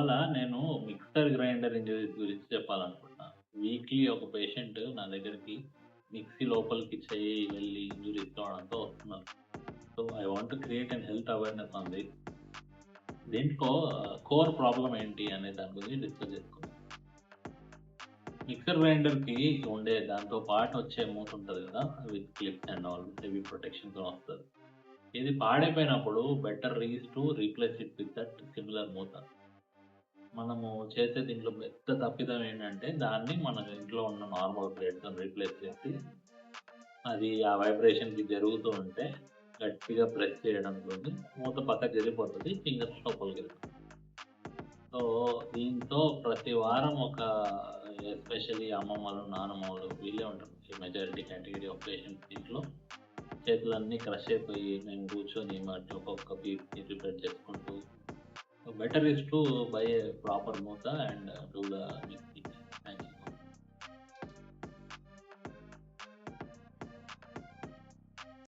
ఇవాళ నేను mixer grinder injuries గురించి చెప్పాలనుకుంటున్నా. వీక్లీ ఒక పేషెంట్ నా దగ్గరికి మిక్సీ లోపలికి చెయ్యి వెళ్లి ఇంజురీస్ కావడంతో వస్తున్నారు. So, I want to create N health awareness on this. దీంట్లో కోర్ ప్రాబ్లమ్ ఏంటి అనే దాని గురించి డిస్కస్ చేసుకుందాం. మిక్సర్ గ్రైండర్‌కి ఉండే దాంతో పాటు వచ్చే మూత ఉంటది కదా! With clips and all heavy ప్రొటెక్షన్‌తోని వస్తది. ఇది పాడైపోయినప్పుడు better is to replace it with that similar మూత. మనము చేసే దీంట్లో పెద్ద తప్పిదం ఏంటంటే, దాన్ని మన ఇంట్లో ఉన్న నార్మల్ ప్లేట్‌తోని రీప్లేస్ చేసి, అది ఆ వైబ్రేషన్‌కి జరుగుతూ ఉంటే, గట్టిగా ప్రెస్ చేయడంతోని మూత పక్కకి జరిగిపోతది. ఫింగర్స్ లోపలికెళ్తాయి. సో, దీంతో ప్రతి వారం ఒక ఎస్పెషల్లీ అమ్మమ్మలు, నానమ్మలు వీళ్ళే ఉంటారు. ఈ మెజారిటీ కేటగిరీ ఆఫ్ పేషెంట్స్ ఇంట్లో చేతులన్నీ క్రష్ అయిపోయి, మేము కూర్చొని ఒక్కొక్క పీస్‌ని ప్రిపేర్ చేసుకుంటూ, better is to buy a proper మూత అండ్ డూ ద